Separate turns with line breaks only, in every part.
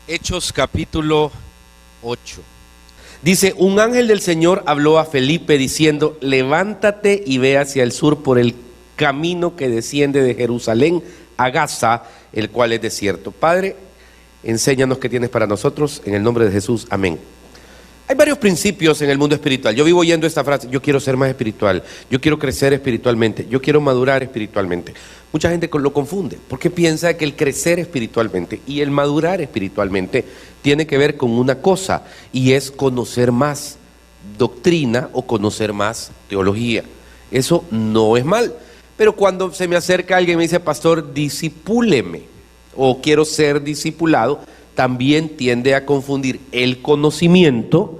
Hechos capítulo 8. Dice, un ángel del Señor habló a Felipe diciendo, levántate y ve hacia el sur por el camino que desciende de Jerusalén a Gaza, el cual es desierto. Padre, enséñanos qué tienes para nosotros, en el nombre de Jesús, amén. Hay varios principios en el mundo espiritual. Yo vivo oyendo esta frase, yo quiero ser más espiritual, yo quiero crecer espiritualmente, yo quiero madurar espiritualmente. Mucha gente lo confunde porque piensa que el crecer espiritualmente y el madurar espiritualmente tiene que ver con una cosa, y es conocer más doctrina o conocer más teología. Eso no es mal, pero cuando se me acerca alguien y me dice, pastor, discipúleme, o quiero ser discipulado, también tiende a confundir el conocimiento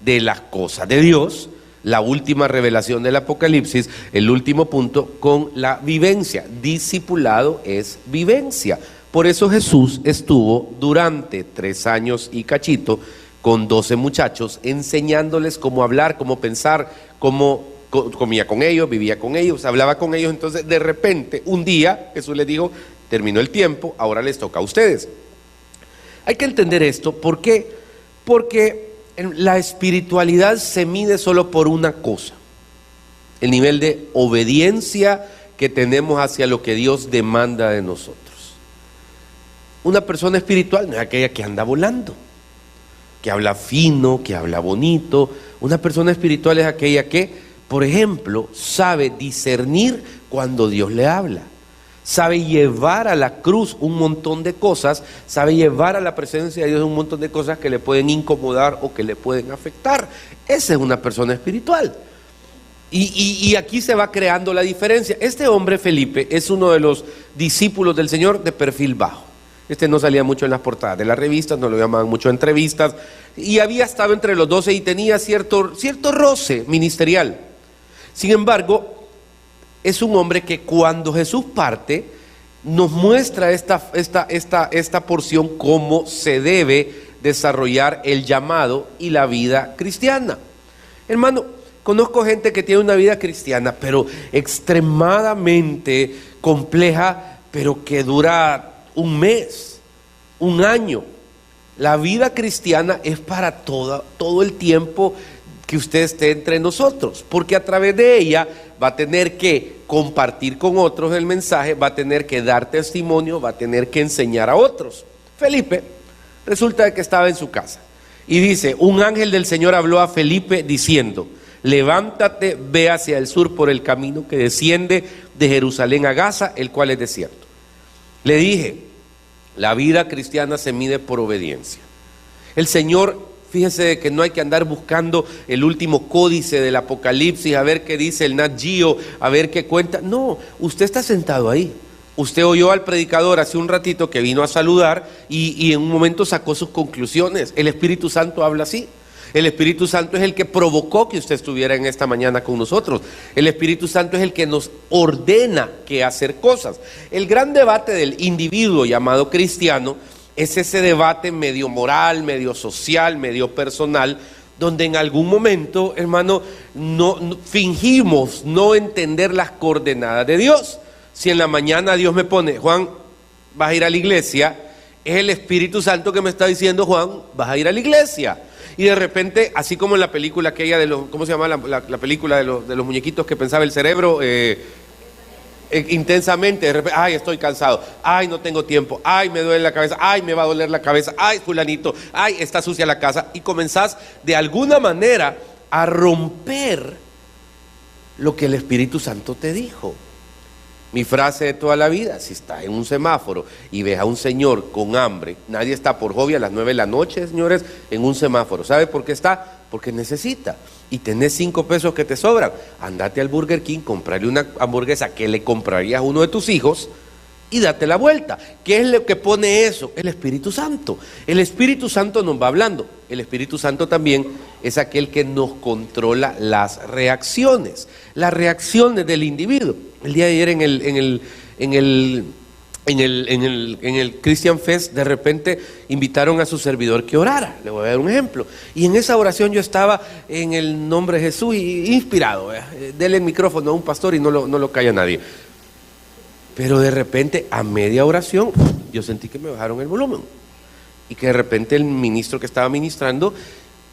de las cosas de Dios, la última revelación del Apocalipsis, el último punto, con la vivencia. Discipulado es vivencia. Por eso Jesús estuvo durante 3 años y cachito con 12 muchachos, enseñándoles cómo hablar, cómo pensar, cómo comía con ellos, vivía con ellos, hablaba con ellos. Entonces, de repente, un día, Jesús les dijo, terminó el tiempo, ahora les toca a ustedes. Hay que entender esto, ¿por qué? Porque la espiritualidad se mide solo por una cosa: el nivel de obediencia que tenemos hacia lo que Dios demanda de nosotros. Una persona espiritual no es aquella que anda volando, que habla fino, que habla bonito. Una persona espiritual es aquella que, por ejemplo, sabe discernir cuando Dios le habla. Sabe llevar a la cruz un montón de cosas, sabe llevar a la presencia de Dios un montón de cosas que le pueden incomodar o que le pueden afectar. Esa es una persona espiritual. Y aquí se va creando la diferencia. Este hombre, Felipe, es uno de los discípulos del Señor de perfil bajo. Este no salía mucho en las portadas de las revistas, no lo llamaban mucho a entrevistas, y había estado entre los 12 y tenía cierto roce ministerial. Sin embargo, es un hombre que cuando Jesús parte, nos muestra esta porción, cómo se debe desarrollar el llamado y la vida cristiana. Hermano, conozco gente que tiene una vida cristiana, pero extremadamente compleja, pero que dura un mes, un año. La vida cristiana es para todo el tiempo que usted esté entre nosotros, porque a través de ella va a tener que compartir con otros el mensaje, va a tener que dar testimonio, va a tener que enseñar a otros. Felipe, resulta que estaba en su casa y dice, un ángel del Señor habló a Felipe diciendo, levántate, ve hacia el sur por el camino que desciende de Jerusalén a Gaza, el cual es desierto. Le dije, la vida cristiana se mide por obediencia. El Señor, fíjese que no hay que andar buscando el último códice del Apocalipsis, a ver qué dice el Nat Geo, a ver qué cuenta. No, usted está sentado ahí. Usted oyó al predicador hace un ratito que vino a saludar y en un momento sacó sus conclusiones. El Espíritu Santo habla así. El Espíritu Santo es el que provocó que usted estuviera en esta mañana con nosotros. El Espíritu Santo es el que nos ordena qué hacer cosas. El gran debate del individuo llamado cristiano es ese debate medio moral, medio social, medio personal, donde en algún momento, hermano, fingimos no entender las coordenadas de Dios. Si en la mañana Dios me pone, Juan, vas a ir a la iglesia, es el Espíritu Santo que me está diciendo, Juan, vas a ir a la iglesia. Y de repente, así como en la película aquella de los, ¿cómo se llama la película de los muñequitos que pensaba el cerebro? Intensamente, de repente, ay, estoy cansado, ay, no tengo tiempo, ay, me duele la cabeza, ay, me va a doler la cabeza, ay, fulanito, ay, está sucia la casa, y comenzás de alguna manera a romper lo que el Espíritu Santo te dijo. Mi frase de toda la vida: si estás en un semáforo y ves a un señor con hambre, nadie está por hobby a las 9 de la noche, señores, en un semáforo. ¿Sabe por qué está? Porque necesita. Y tenés 5 pesos que te sobran. Andate al Burger King, comprarle una hamburguesa que le comprarías a uno de tus hijos y date la vuelta. ¿Qué es lo que pone eso? El Espíritu Santo. El Espíritu Santo nos va hablando. El Espíritu Santo también es aquel que nos controla las reacciones del individuo. El día de ayer en el Christian Fest, de repente invitaron a su servidor que orara. Le voy a dar un ejemplo. Y en esa oración yo estaba en el nombre de Jesús inspirado. Dele el micrófono a un pastor y no lo calla nadie. Pero de repente, a media oración, yo sentí que me bajaron el volumen. y que de repente el ministro que estaba ministrando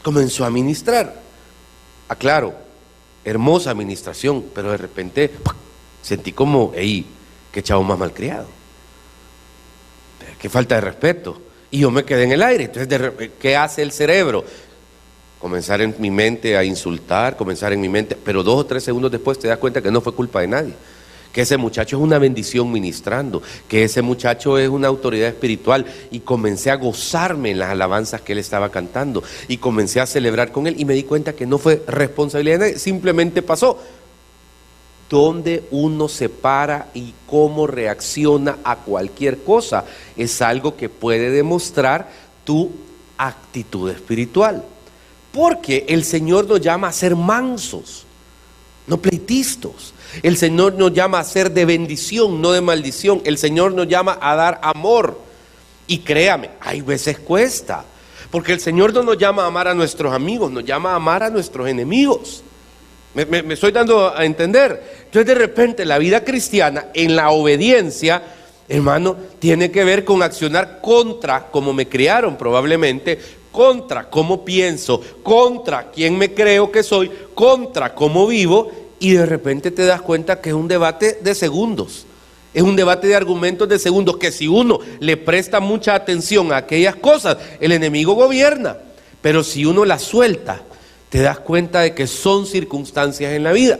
comenzó a ministrar. Aclaro, hermosa administración, pero de repente ¡pac!, sentí como, ¡ey, qué chavo más malcriado! ¡Qué falta de respeto! Y yo me quedé en el aire. Entonces, ¿qué hace el cerebro? Comenzar en mi mente a insultar, comenzar en mi mente, pero 2 o 3 segundos después te das cuenta que no fue culpa de nadie, que ese muchacho es una bendición ministrando, que ese muchacho es una autoridad espiritual, y comencé a gozarme en las alabanzas que él estaba cantando y comencé a celebrar con él y me di cuenta que no fue responsabilidad de nadie, simplemente pasó. Donde uno se para y cómo reacciona a cualquier cosa es algo que puede demostrar tu actitud espiritual. Porque el Señor nos llama a ser mansos, no pleitistas. El Señor nos llama a ser de bendición, no de maldición. El Señor nos llama a dar amor. Y créame, hay veces cuesta. Porque el Señor no nos llama a amar a nuestros amigos, nos llama a amar a nuestros enemigos. Me estoy dando a entender. Entonces de repente la vida cristiana en la obediencia, hermano, tiene que ver con accionar contra como me criaron probablemente, contra cómo pienso, contra quién me creo que soy, contra cómo vivo, y de repente te das cuenta que es un debate de segundos, es un debate de argumentos de segundos, que si uno le presta mucha atención a aquellas cosas, el enemigo gobierna, pero si uno las suelta, te das cuenta de que son circunstancias en la vida.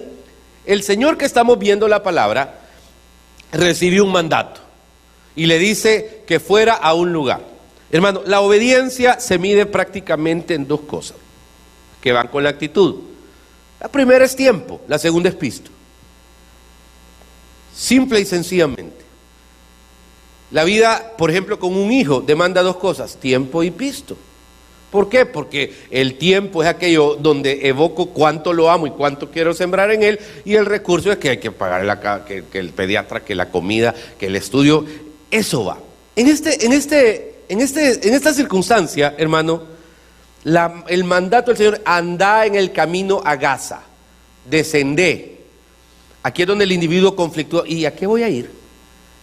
El Señor que estamos viendo la palabra, recibió un mandato, y le dice que fuera a un lugar. Hermano, la obediencia se mide prácticamente en 2 cosas que van con la actitud. La primera es tiempo, la segunda es pisto. Simple y sencillamente. La vida, por ejemplo, con un hijo demanda 2 cosas, tiempo y pisto. ¿Por qué? Porque el tiempo es aquello donde evoco cuánto lo amo y cuánto quiero sembrar en él, y el recurso es que hay que pagar que el pediatra, que la comida, que el estudio. Eso va. En esta circunstancia, hermano, el mandato del Señor: andá en el camino a Gaza, descendé. Aquí es donde el individuo conflictúa: ¿y a qué voy a ir?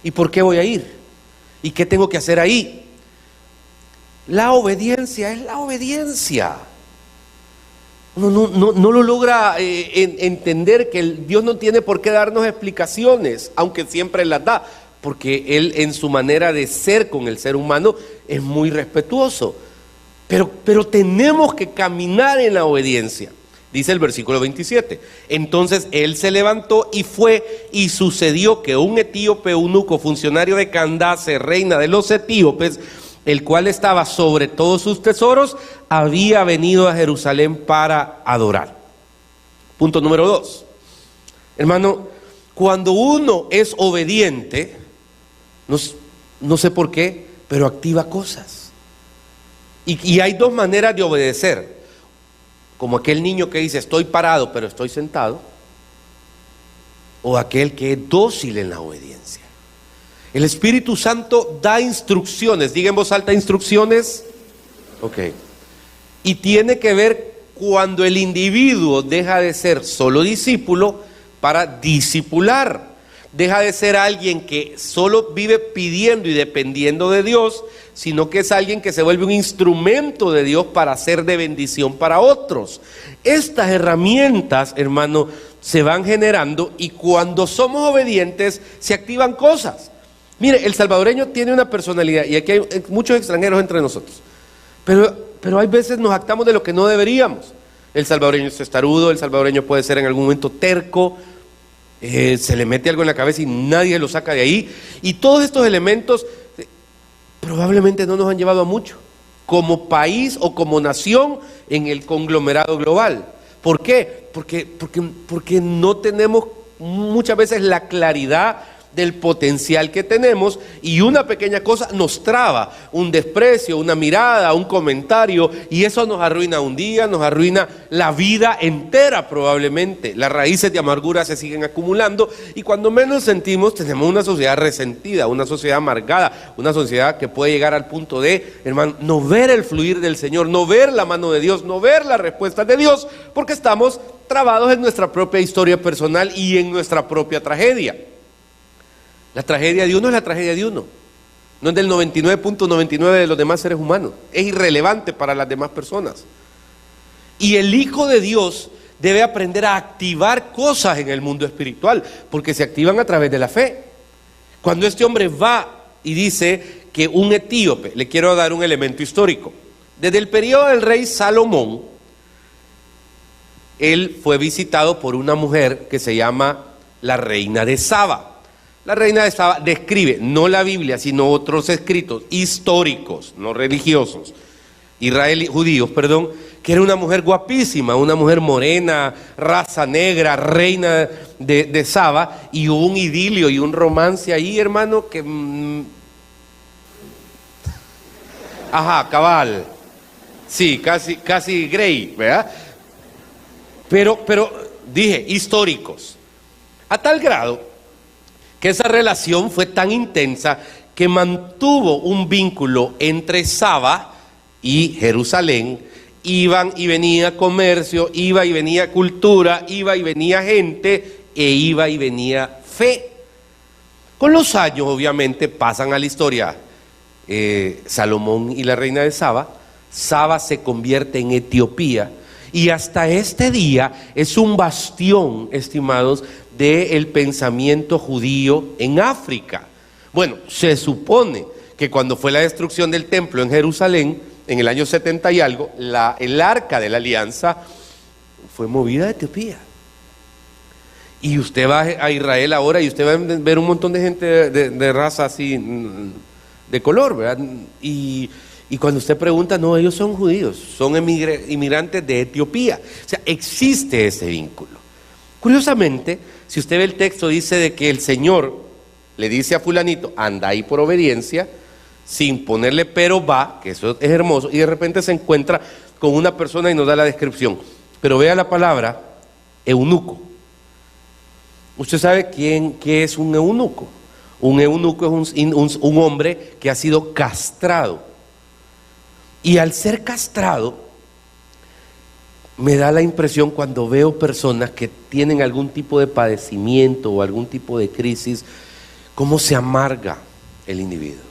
¿Y por qué voy a ir? ¿Y qué tengo que hacer ahí? La obediencia es la obediencia. Uno no lo logra entender que Dios no tiene por qué darnos explicaciones, aunque siempre las da, porque Él en su manera de ser con el ser humano es muy respetuoso. Pero tenemos que caminar en la obediencia. Dice el versículo 27. Entonces él se levantó y fue, y sucedió que un etíope eunuco, funcionario de Candace, reina de los etíopes, el cual estaba sobre todos sus tesoros, había venido a Jerusalén para adorar. Punto número 2. Hermano, cuando uno es obediente, no sé por qué, pero activa cosas. Y hay 2 maneras de obedecer. Como aquel niño que dice: estoy parado pero estoy sentado. O aquel que es dócil en la obediencia. El Espíritu Santo da instrucciones. Diga en voz alta: instrucciones. Ok. Y tiene que ver cuando el individuo deja de ser solo discípulo para discipular. Deja de ser alguien que solo vive pidiendo y dependiendo de Dios, sino que es alguien que se vuelve un instrumento de Dios para ser de bendición para otros. Estas herramientas, hermano, se van generando, y cuando somos obedientes se activan cosas. Mire, el salvadoreño tiene una personalidad, y aquí hay muchos extranjeros entre nosotros, pero hay veces nos actamos de lo que no deberíamos. El salvadoreño es testarudo, el salvadoreño puede ser en algún momento terco, se le mete algo en la cabeza y nadie lo saca de ahí, y todos estos elementos probablemente no nos han llevado a mucho como país o como nación en el conglomerado global. ¿Por qué? Porque no tenemos muchas veces la claridad del potencial que tenemos, y una pequeña cosa nos traba, un desprecio, una mirada, un comentario, y eso nos arruina un día, nos arruina la vida entera probablemente. Las raíces de amargura se siguen acumulando, y cuando menos sentimos, tenemos una sociedad resentida, una sociedad amargada, una sociedad que puede llegar al punto de, hermano, no ver el fluir del Señor, no ver la mano de Dios, no ver la respuesta de Dios, porque estamos trabados en nuestra propia historia personal y en nuestra propia tragedia. La tragedia de uno es la tragedia de uno. no es del 99.99 de los demás seres humanos, es irrelevante para las demás personas. Y el Hijo de Dios debe aprender a activar cosas en el mundo espiritual, porque se activan a través de la fe. Cuando este hombre va y dice que un etíope, le quiero dar un elemento histórico, desde el periodo del rey Salomón, él fue visitado por una mujer que se llama la reina de Saba. La reina de Saba describe, no la Biblia, sino otros escritos históricos, no religiosos, judíos, que era una mujer guapísima, una mujer morena, raza negra, reina de Saba, y hubo un idilio y un romance ahí, hermano, que... ajá, cabal. Sí, casi Grey, ¿verdad? Pero dije, históricos. A tal grado que esa relación fue tan intensa que mantuvo un vínculo entre Saba y Jerusalén. Iban y venía comercio, iba y venía cultura, iba y venía gente, e iba y venía fe. Con los años, obviamente, pasan a la historia Salomón y la reina de Saba. Saba se convierte en Etiopía y hasta este día es un bastión, estimados, del pensamiento judío en África. Bueno, se supone que cuando fue la destrucción del templo en Jerusalén, en el año 70 y algo, el arca de la alianza fue movida a Etiopía. Y usted va a Israel ahora y usted va a ver un montón de gente de raza así, de color, ¿verdad? Y cuando usted pregunta, no, ellos son judíos, son inmigrantes de Etiopía. O sea, existe ese vínculo. Curiosamente, si usted ve el texto, dice de que el Señor le dice a fulanito, anda ahí por obediencia, sin ponerle pero va, que eso es hermoso, y de repente se encuentra con una persona y nos da la descripción. Pero vea la palabra eunuco. ¿Usted sabe qué es un eunuco? Un eunuco es un hombre que ha sido castrado. Y al ser castrado, me da la impresión cuando veo personas que tienen algún tipo de padecimiento o algún tipo de crisis, cómo se amarga el individuo.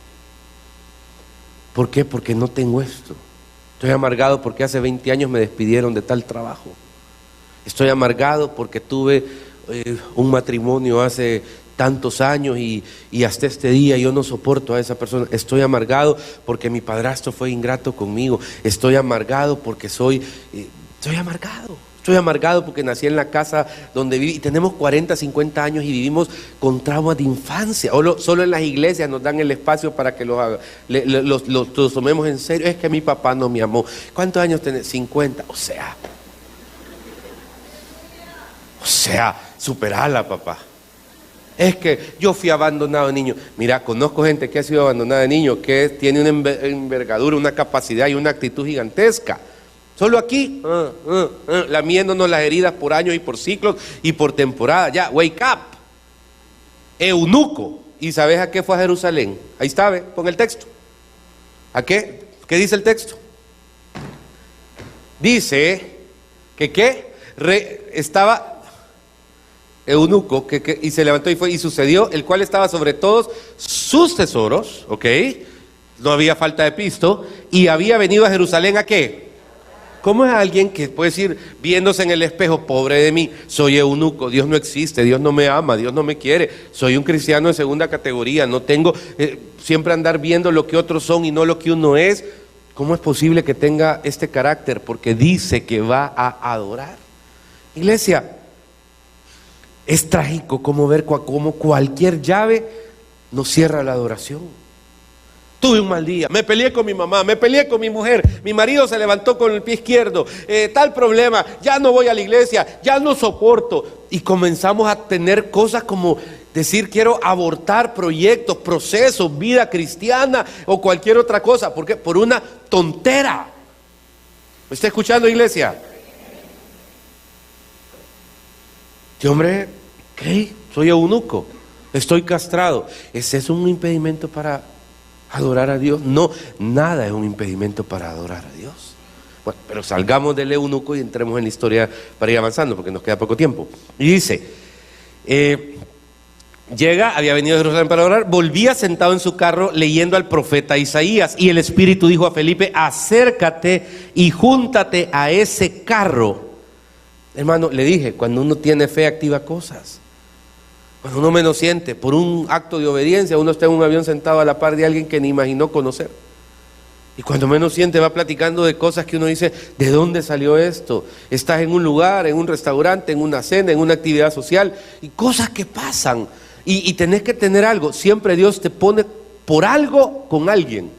¿Por qué? Porque no tengo esto. Estoy amargado porque hace 20 años me despidieron de tal trabajo. Estoy amargado porque tuve un matrimonio hace tantos años y hasta este día yo no soporto a esa persona. Estoy amargado porque mi padrastro fue ingrato conmigo. Estoy amargado porque estoy amargado porque nací en la casa donde viví y tenemos 40, 50 años y vivimos con traumas de infancia. Solo en las iglesias nos dan el espacio para que los tomemos en serio. Es que mi papá no me amó. ¿Cuántos años tenés? 50. O sea, superala, papá. Es que yo fui abandonado de niño. Mira, conozco gente que ha sido abandonada de niño, que tiene una envergadura, una capacidad y una actitud gigantesca. Solo aquí, lamiéndonos las heridas por años y por ciclos y por temporada. Ya, wake up. Eunuco. ¿Y sabes a qué fue a Jerusalén? Ahí está, ve, pon el texto. ¿A qué? ¿Qué dice el texto? Dice que estaba eunuco y se levantó y fue, y sucedió, el cual estaba sobre todos sus tesoros, ¿ok? No había falta de pisto, y había venido a Jerusalén, ¿a qué? ¿Cómo es alguien que puede decir, viéndose en el espejo, pobre de mí, soy eunuco, Dios no existe, Dios no me ama, Dios no me quiere, soy un cristiano de segunda categoría, no tengo siempre andar viendo lo que otros son y no lo que uno es? ¿Cómo es posible que tenga este carácter? Porque dice que va a adorar. Iglesia, es trágico como ver cómo cualquier llave nos cierra la adoración. Tuve un mal día, me peleé con mi mamá, me peleé con mi mujer, mi marido se levantó con el pie izquierdo, tal problema, ya no voy a la iglesia, ya no soporto. Y comenzamos a tener cosas como decir, quiero abortar proyectos, procesos, vida cristiana o cualquier otra cosa. ¿Por qué? Por una tontera. ¿Me está escuchando, iglesia? Este hombre, ¿qué? Soy eunuco, estoy castrado. ¿Ese es un impedimento para adorar a Dios? No, nada es un impedimento para adorar a Dios. Bueno, pero salgamos del eunuco y entremos en la historia para ir avanzando, porque nos queda poco tiempo. Y dice, Llega, había venido de Jerusalén para orar, volvía sentado en su carro leyendo al profeta Isaías, y el Espíritu dijo a Felipe: acércate y júntate a ese carro. Hermano, le dije, cuando uno tiene fe activa cosas. Cuando uno menos siente, por un acto de obediencia, uno está en un avión sentado a la par de alguien que ni imaginó conocer. Y cuando menos siente, va platicando de cosas que uno dice: ¿de dónde salió esto? Estás en un lugar, en un restaurante, en una cena, en una actividad social, y cosas que pasan. Y tenés que tener algo. Siempre Dios te pone por algo con alguien.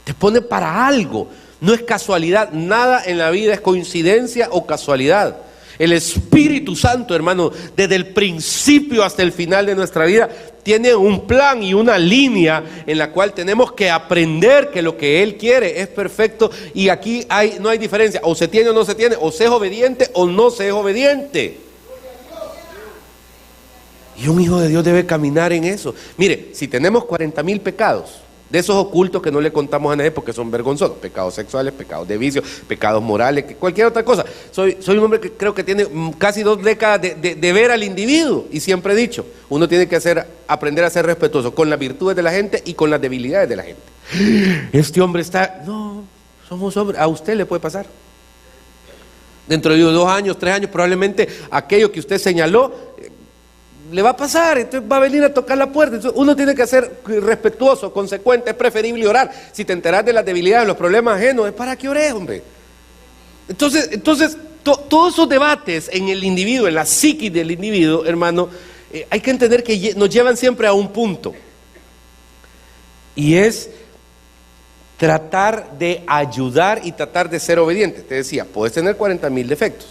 Te pone para algo. No es casualidad. Nada en la vida es coincidencia o casualidad. El Espíritu Santo, hermano, desde el principio hasta el final de nuestra vida, tiene un plan y una línea en la cual tenemos que aprender que lo que Él quiere es perfecto. Y aquí no hay diferencia. O se tiene o no se tiene. O se es obediente o no se es obediente. Y un hijo de Dios debe caminar en eso. Mire, si tenemos 40,000 pecados, de esos ocultos que no le contamos a nadie porque son vergonzosos: pecados sexuales, pecados de vicio, pecados morales, cualquier otra cosa. Soy un hombre que creo que tiene casi 2 décadas de ver al individuo, y siempre he dicho, uno tiene que aprender a ser respetuoso con las virtudes de la gente y con las debilidades de la gente. Este hombre está... No, somos hombres. A usted le puede pasar. Dentro de 2 años, 3 años, probablemente aquello que usted señaló le va a pasar, entonces va a venir a tocar la puerta. Entonces uno tiene que ser respetuoso, consecuente. Es preferible orar. Si te enteras de las debilidades, los problemas ajenos, es para que ores, hombre. Entonces todos esos debates en el individuo, en la psiquis del individuo, hermano, hay que entender que nos llevan siempre a un punto, y es tratar de ayudar y tratar de ser obediente. Te decía, puedes tener 40,000 defectos.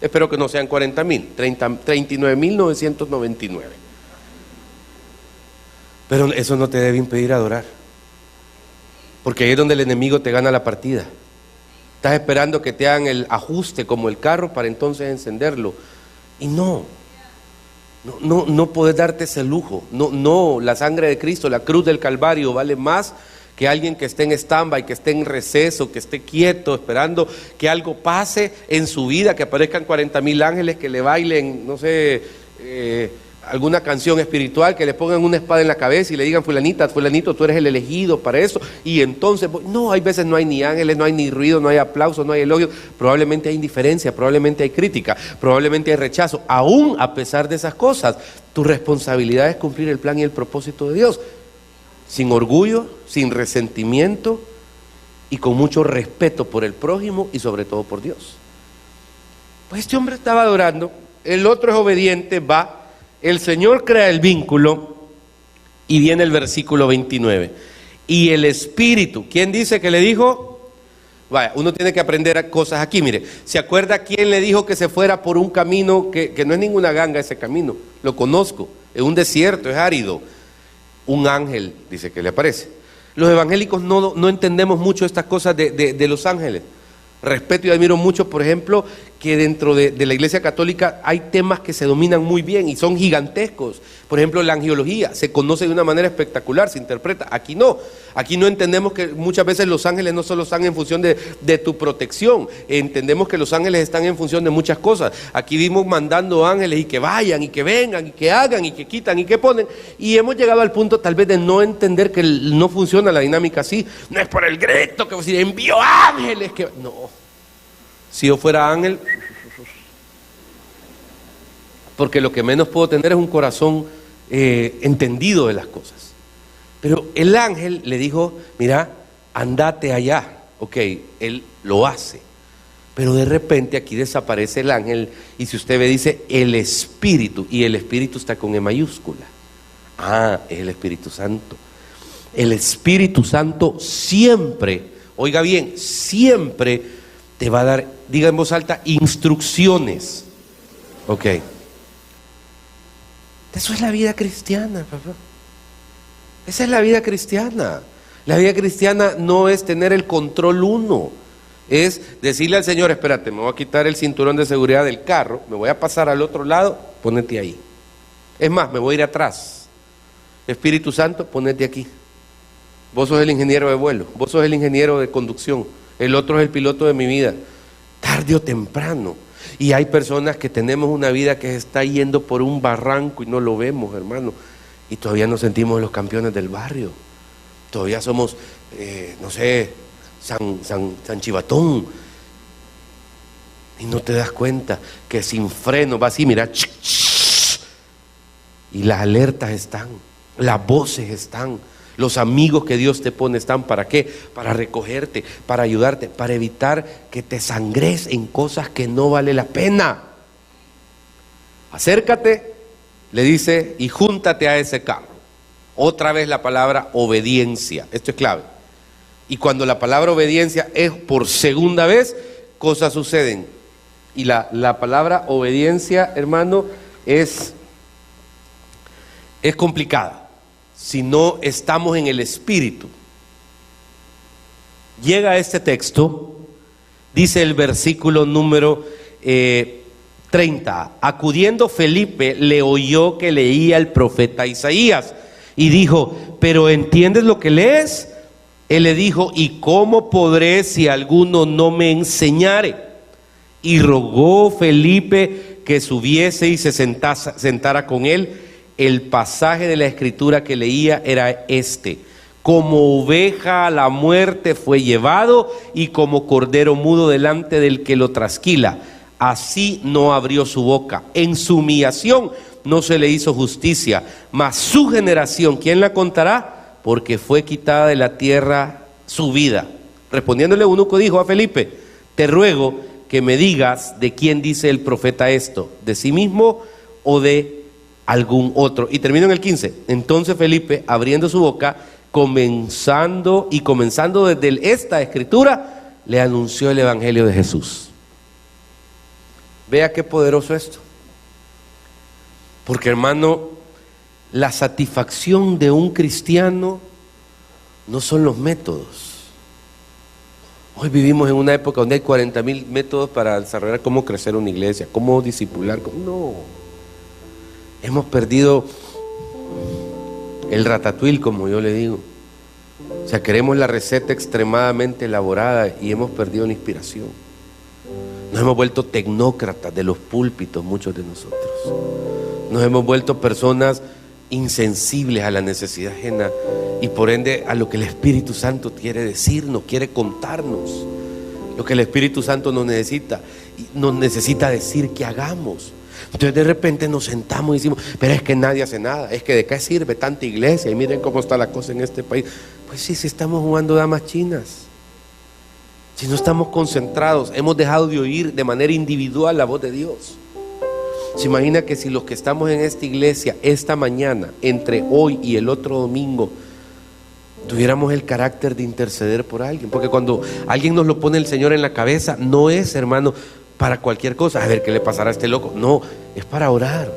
Espero que no sean 40,000, 39,999. Pero eso no te debe impedir adorar. Porque ahí es donde el enemigo te gana la partida. Estás esperando que te hagan el ajuste como el carro para entonces encenderlo. Y no puedes darte ese lujo. No, la sangre de Cristo, la cruz del Calvario vale más que alguien que esté en stand-by, que esté en receso, que esté quieto, esperando que algo pase en su vida, que aparezcan 40,000 ángeles que le bailen, no sé, alguna canción espiritual, que le pongan una espada en la cabeza y le digan: fulanita, fulanito, tú eres el elegido para eso. Y entonces, no, hay veces no hay ni ángeles, no hay ni ruido, no hay aplausos, no hay elogios. Probablemente hay indiferencia, probablemente hay crítica, probablemente hay rechazo. Aún a pesar de esas cosas, tu responsabilidad es cumplir el plan y el propósito de Dios. Sin orgullo, sin resentimiento y con mucho respeto por el prójimo y sobre todo por Dios. Pues este hombre estaba adorando, el otro es obediente, va, el Señor crea el vínculo y viene el versículo 29. Y el Espíritu, ¿quién dice que le dijo? Vaya, uno tiene que aprender cosas aquí. Mire, ¿se acuerda quién le dijo que se fuera por un camino que no es ninguna ganga ese camino? Lo conozco, es un desierto, es árido. Un ángel dice que le aparece. Los evangélicos no entendemos mucho estas cosas de los ángeles. Respeto y admiro mucho, por ejemplo, que dentro de la Iglesia Católica hay temas que se dominan muy bien y son gigantescos. Por ejemplo, la angiología se conoce de una manera espectacular, se interpreta. Aquí no entendemos que muchas veces los ángeles no solo están en función de tu protección. Entendemos que los ángeles están en función de muchas cosas. Aquí vimos mandando ángeles y que vayan y que vengan y que hagan y que quitan y que ponen. Y hemos llegado al punto tal vez de no entender que no funciona la dinámica así. No es por el grito que si envió ángeles que... No. Si yo fuera ángel, porque lo que menos puedo tener es un corazón entendido de las cosas. Pero el ángel le dijo: mira, andate allá. Ok, él lo hace. Pero de repente aquí desaparece el ángel y si usted ve dice el Espíritu, y el Espíritu está con E mayúscula. Es el Espíritu Santo. El Espíritu Santo siempre, oiga bien, siempre te va a dar, diga en voz alta, instrucciones. Ok. Eso es la vida cristiana, papá. Esa es la vida cristiana. La vida cristiana no es tener el control uno. Es decirle al Señor: espérate, me voy a quitar el cinturón de seguridad del carro, me voy a pasar al otro lado, ponete ahí. Es más, me voy a ir atrás. Espíritu Santo, ponete aquí. Vos sos el ingeniero de vuelo, vos sos el ingeniero de conducción. El otro es el piloto de mi vida. Tarde o temprano. Y hay personas que tenemos una vida que se está yendo por un barranco y no lo vemos, hermano. Y todavía nos sentimos los campeones del barrio. Todavía somos, no sé, San Chivatón. Y no te das cuenta que sin freno va así, mira. Y las alertas están, las voces están, los amigos que Dios te pone están. ¿Para qué? Para recogerte, para ayudarte, para evitar que te sangres en cosas que no vale la pena. Acércate, le dice, y júntate a ese carro. Otra vez la palabra obediencia, esto es clave. Y cuando la palabra obediencia es por segunda vez, cosas suceden. Y la palabra obediencia, hermano, es complicada si no estamos en el espíritu. Llega este texto, dice el versículo número 30. Acudiendo Felipe, le oyó que leía el profeta Isaías y dijo: ¿pero entiendes lo que lees? Él le dijo: ¿y cómo podré si alguno no me enseñare? Y rogó Felipe que subiese y se sentara con él. El pasaje de la escritura que leía era este: como oveja a la muerte fue llevado, y como cordero mudo delante del que lo trasquila, así no abrió su boca. En su humillación no se le hizo justicia, mas su generación, ¿quién la contará? Porque fue quitada de la tierra su vida. Respondiéndole, eunuco dijo a Felipe: te ruego que me digas de quién dice el profeta esto, de sí mismo o de algún otro. Y termino en el 15. Entonces Felipe, abriendo su boca, comenzando desde esta escritura, le anunció el evangelio de Jesús. Vea qué poderoso esto. Porque, hermano, la satisfacción de un cristiano no son los métodos. Hoy vivimos en una época donde hay 40,000 métodos para desarrollar cómo crecer una iglesia, cómo discipular. No, hemos perdido el ratatouille, como yo le digo. O sea, queremos la receta extremadamente elaborada y hemos perdido la inspiración. Nos hemos vuelto tecnócratas de los púlpitos, muchos de nosotros. Nos hemos vuelto personas insensibles a la necesidad ajena y por ende a lo que el Espíritu Santo quiere decirnos, quiere contarnos, lo que el Espíritu Santo nos necesita decir que hagamos. Entonces de repente nos sentamos y decimos: pero es que nadie hace nada, es que de qué sirve tanta iglesia y miren cómo está la cosa en este país. Pues sí, si estamos jugando damas chinas, si no estamos concentrados, hemos dejado de oír de manera individual la voz de Dios. Se imagina que si los que estamos en esta iglesia esta mañana, entre hoy y el otro domingo, tuviéramos el carácter de interceder por alguien, porque cuando alguien nos lo pone el Señor en la cabeza, no es, hermano, para cualquier cosa, a ver qué le pasará a este loco, no, es para orar,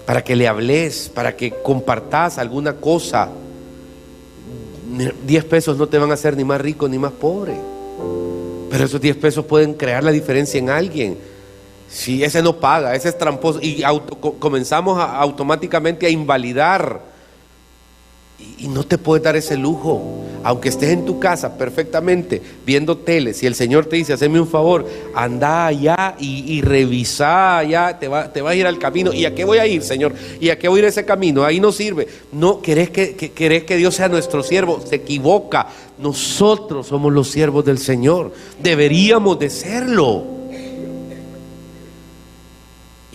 para que le hables, para que compartas alguna cosa. 10 pesos no te van a hacer ni más rico ni más pobre, pero esos 10 pesos pueden crear la diferencia en alguien. Si ese no paga, ese es tramposo, y comenzamos automáticamente a invalidar, y no te puedes dar ese lujo, aunque estés en tu casa perfectamente viendo tele. Si el Señor te dice: hazme un favor, anda allá y revisa allá, te vas a ir al camino. ¿Y a qué voy a ir, Señor? ¿Y a qué voy a ir ese camino? Ahí no sirve. No, querés que Dios sea nuestro siervo, se equivoca. Nosotros somos los siervos del Señor, deberíamos de serlo.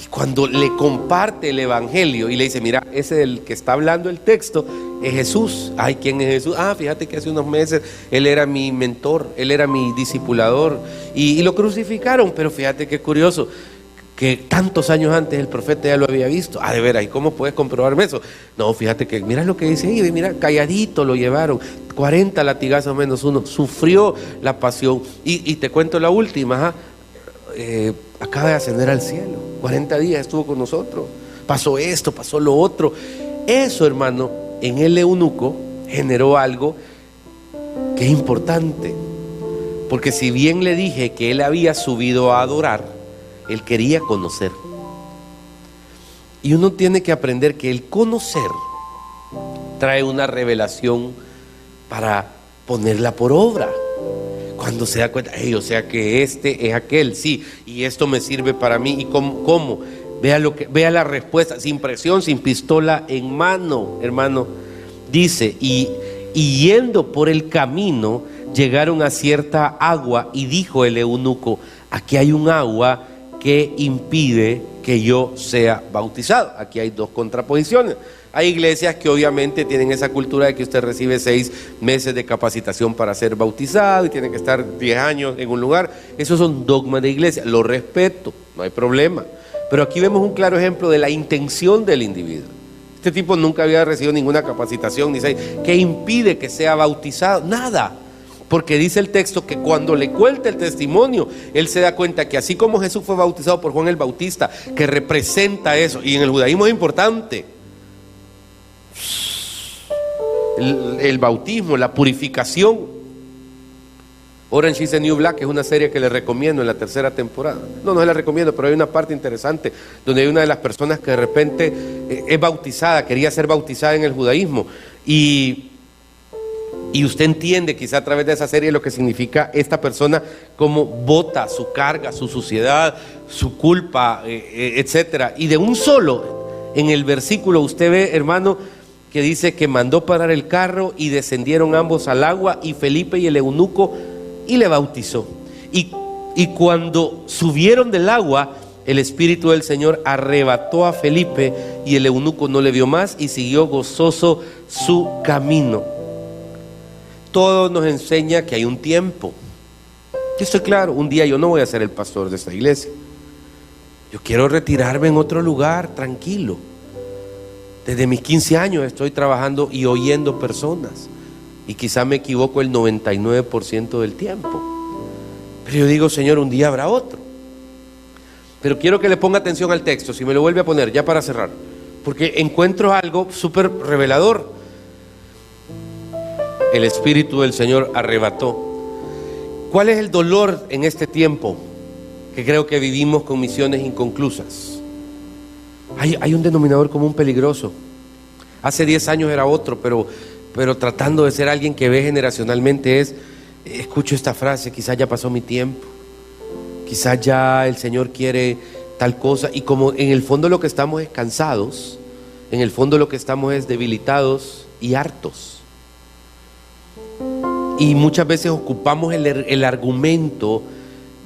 Cuando le comparte el evangelio y le dice: mira, ese del que está hablando el texto es Jesús. Ay, ¿quién es Jesús? Ah, fíjate que hace unos meses él era mi mentor, él era mi discipulador y lo crucificaron, pero fíjate qué curioso, que tantos años antes el profeta ya lo había visto. Ah, de veras, ¿y cómo puedes comprobarme eso? No, fíjate que, mira lo que dice ahí, mira, calladito lo llevaron, 40 latigazos menos uno, sufrió la pasión. Y te cuento la última, acaba de ascender al cielo, 40 días estuvo con nosotros, pasó esto, pasó lo otro. Eso, hermano, en el eunuco generó algo que es importante, porque si bien le dije que él había subido a adorar, él quería conocer. Y uno tiene que aprender que el conocer trae una revelación para ponerla por obra. cuando se da cuenta, o sea que este es aquel, sí, y esto me sirve para mí. ¿Y cómo? Vea la respuesta, sin presión, sin pistola en mano, hermano. Dice, y yendo por el camino, llegaron a cierta agua, y dijo el eunuco: aquí hay un agua que impide que yo sea bautizado. Aquí hay dos contraposiciones. Hay iglesias que obviamente tienen esa cultura de que usted recibe 6 meses de capacitación para ser bautizado y tiene que estar 10 años en un lugar. Esos son dogmas de iglesia, lo respeto, no hay problema. Pero aquí vemos un claro ejemplo de la intención del individuo. Este tipo nunca había recibido ninguna capacitación, ni sé qué impide que sea bautizado, nada. Porque dice el texto que cuando le cuenta el testimonio, él se da cuenta que así como Jesús fue bautizado por Juan el Bautista, que representa eso, y en el judaísmo es importante, el bautismo, la purificación. Orange is the New Black es una serie que les recomiendo en la 3ª temporada. No se la recomiendo, pero hay una parte interesante donde hay una de las personas que de repente es bautizada, quería ser bautizada en el judaísmo, y usted entiende quizá a través de esa serie lo que significa esta persona, cómo bota su carga, su suciedad, su culpa, etcétera. Y de un solo, en el versículo usted ve, hermano, que dice que mandó parar el carro y descendieron ambos al agua, y Felipe y el eunuco, y le bautizó. Y cuando subieron del agua, el Espíritu del Señor arrebató a Felipe, y el eunuco no le vio más y siguió gozoso su camino. Todo nos enseña que hay un tiempo. Yo estoy claro, un día yo no voy a ser el pastor de esta iglesia. Yo quiero retirarme en otro lugar, tranquilo. Desde mis 15 años estoy trabajando y oyendo personas, y quizá me equivoco el 99% del tiempo. Pero yo digo, Señor, un día habrá otro. Pero quiero que le ponga atención al texto, si me lo vuelve a poner, ya para cerrar, porque encuentro algo súper revelador. El Espíritu del Señor arrebató. ¿Cuál es el dolor en este tiempo que creo que vivimos con misiones inconclusas? Hay un denominador común peligroso. Hace 10 años era otro, pero tratando de ser alguien que ve generacionalmente escucho esta frase: quizás ya pasó mi tiempo, quizás ya el Señor quiere tal cosa. Y como en el fondo lo que estamos es cansados, en el fondo lo que estamos es debilitados y hartos. Y muchas veces ocupamos el argumento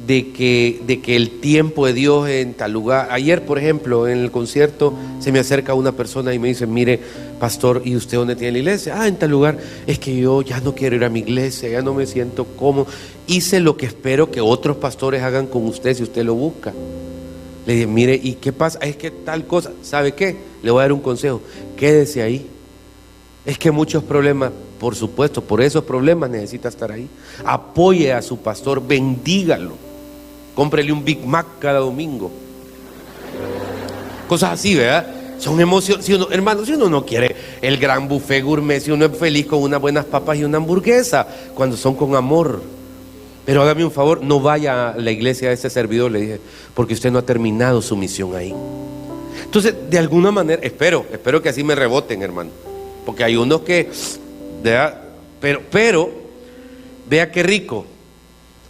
de que el tiempo de Dios en tal lugar. Ayer, por ejemplo, en el concierto se me acerca una persona y me dice: mire, pastor, ¿y usted dónde tiene la iglesia? En tal lugar. Es que yo ya no quiero ir a mi iglesia, ya no me siento cómodo. Hice lo que espero que otros pastores hagan con usted si usted lo busca. Le dije: mire, ¿y qué pasa? Es que tal cosa. ¿Sabe qué? Le voy a dar un consejo: quédese ahí. Es que muchos problemas, por supuesto, por esos problemas necesita estar ahí. Apoye a su pastor, bendígalo, cómprele un Big Mac cada domingo. Cosas así, ¿verdad? Son emociones. Si uno, hermano, si uno no quiere el gran buffet gourmet, si uno es feliz con unas buenas papas y una hamburguesa, cuando son con amor. Pero hágame un favor, no vaya a la iglesia de ese servidor, le dije, porque usted no ha terminado su misión ahí. Entonces, de alguna manera, espero que así me reboten, hermano. Porque hay unos que, ¿verdad? Pero, vea qué rico.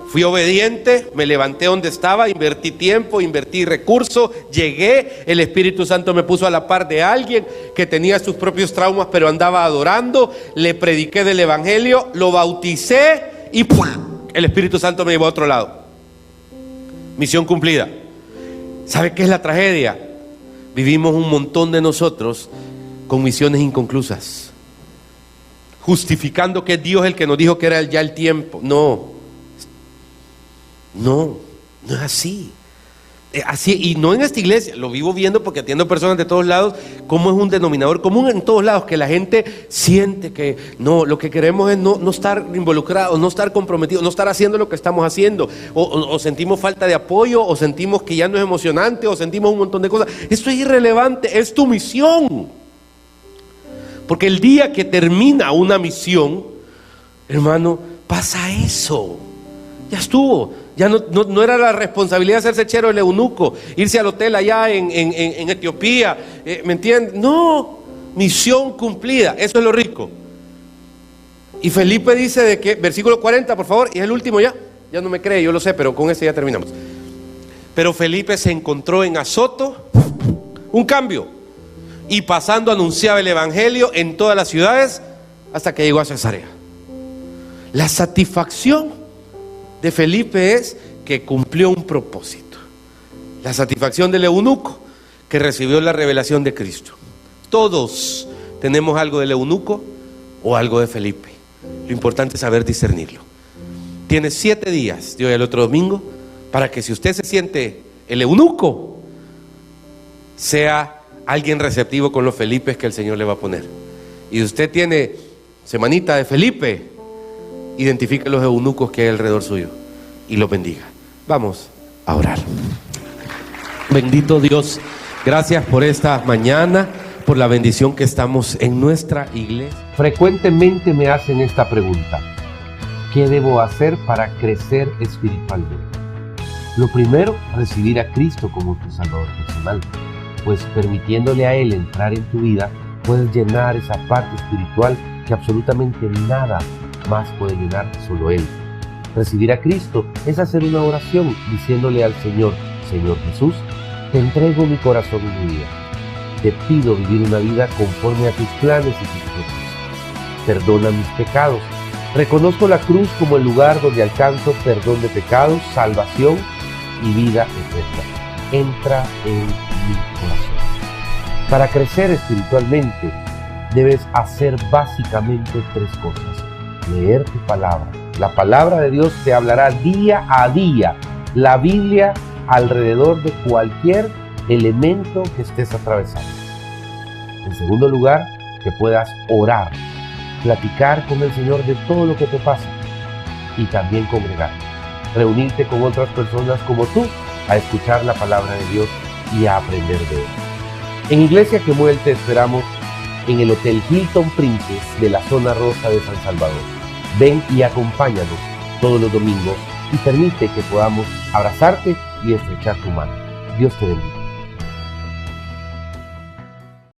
Fui obediente, me levanté donde estaba, invertí tiempo, invertí recursos, llegué, el Espíritu Santo me puso a la par de alguien que tenía sus propios traumas, pero andaba adorando, le prediqué del Evangelio, lo bauticé y ¡pum!, el Espíritu Santo me llevó a otro lado. Misión cumplida. ¿Sabe qué es la tragedia? Vivimos un montón de nosotros con misiones inconclusas, justificando que es Dios el que nos dijo que era ya el tiempo. No es así. Así, y no en esta iglesia, lo vivo viendo porque atiendo personas de todos lados, como es un denominador común en todos lados, que la gente siente que no, lo que queremos es no estar involucrados, no estar comprometidos, no estar haciendo lo que estamos haciendo, o sentimos falta de apoyo, o sentimos que ya no es emocionante, o sentimos un montón de cosas. Esto es irrelevante, es tu misión. Porque el día que termina una misión, hermano, pasa eso. Ya estuvo. Ya no era la responsabilidad de hacerse chero el eunuco, irse al hotel allá en Etiopía, ¿me entiendes? No, misión cumplida, eso es lo rico. Y Felipe dice de que, versículo 40 por favor, y es el último ya. ya no me cree, yo lo sé, pero con este ya terminamos. Pero Felipe se encontró en Azoto un cambio, y pasando anunciaba el evangelio en todas las ciudades hasta que llegó a Cesarea. La satisfacción de Felipe es que cumplió un propósito. La satisfacción del eunuco, que recibió la revelación de Cristo. Todos tenemos algo del eunuco o algo de Felipe. Lo importante es saber discernirlo. Tiene 7 días de hoy al otro domingo para que, si usted se siente el eunuco, sea alguien receptivo con los Felipes que el Señor le va a poner. Y usted tiene semanita de Felipe, identifique los eunucos que hay alrededor suyo y los bendiga. Vamos a orar. Bendito Dios, gracias por esta mañana, por la bendición que estamos en nuestra iglesia. Frecuentemente me hacen esta pregunta: ¿qué debo hacer para crecer espiritualmente? Lo primero, recibir a Cristo como tu Salvador personal, pues permitiéndole a Él entrar en tu vida, puedes llenar esa parte espiritual que absolutamente nada más puede llenar, solo Él. Recibir a Cristo es hacer una oración diciéndole al Señor: Señor Jesús, te entrego mi corazón y mi vida. Te pido vivir una vida conforme a tus planes y tus propósitos. Perdona mis pecados. Reconozco la cruz como el lugar donde alcanzo perdón de pecados, salvación y vida eterna. Entra en mi corazón. Para crecer espiritualmente, debes hacer básicamente 3 cosas. Leer tu palabra. La palabra de Dios te hablará día a día. La Biblia alrededor de cualquier elemento que estés atravesando. En segundo lugar, que puedas orar, platicar con el Señor de todo lo que te pasa, y también congregar, reunirte con otras personas como tú a escuchar la palabra de Dios y a aprender de Él. En Iglesia Quemuel te esperamos en el Hotel Hilton Princess de la zona rosa de San Salvador. Ven y acompáñanos todos los domingos y permite que podamos abrazarte y estrechar tu mano. Dios te bendiga.